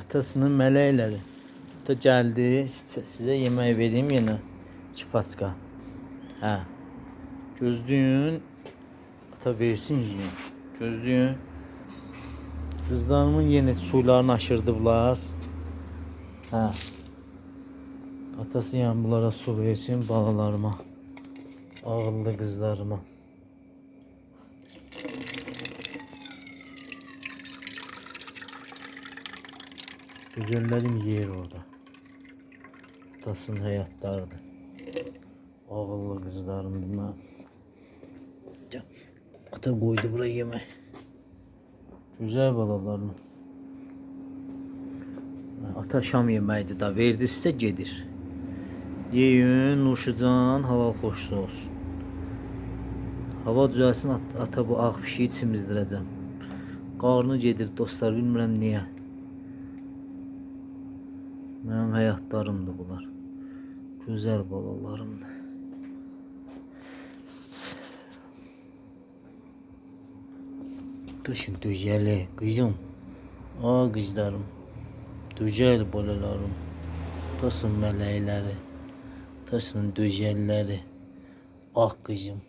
atasının mələkləri. Da gəldi, sizə yemək vereyim yenə. 2 paçka. Hə. Gözləyin. Ata versin yiyin. Gözləyin. Qızlarımın yenə suylarını aşırdıblar. Hə. Atası yəni bunlara su versin balalarıma. Ağıllı qızlarıma. Güzellerim yer orada. Atasının həyatlarıdır. Ağıllı qızlarımdır mən. Ata koydu buraya yemək. Güzel balalarım. Ata şam yeməyidir da verdi sizə gedir. Yeyin, nuşucan, hava xoşlu olsun. Hava düzəlsin, ata bu ağ pişiyi çimizdirəcəm. Qarnı gedir dostlar, bilmirəm niyə. Mənim həyatlarımdır bunlar. Güzel balalarımdır. Taşın düzeli kızım. Aa kızlarım. Düzel balalarım. Tasın mələkləri. Tasın düzelləri. Ah kızım.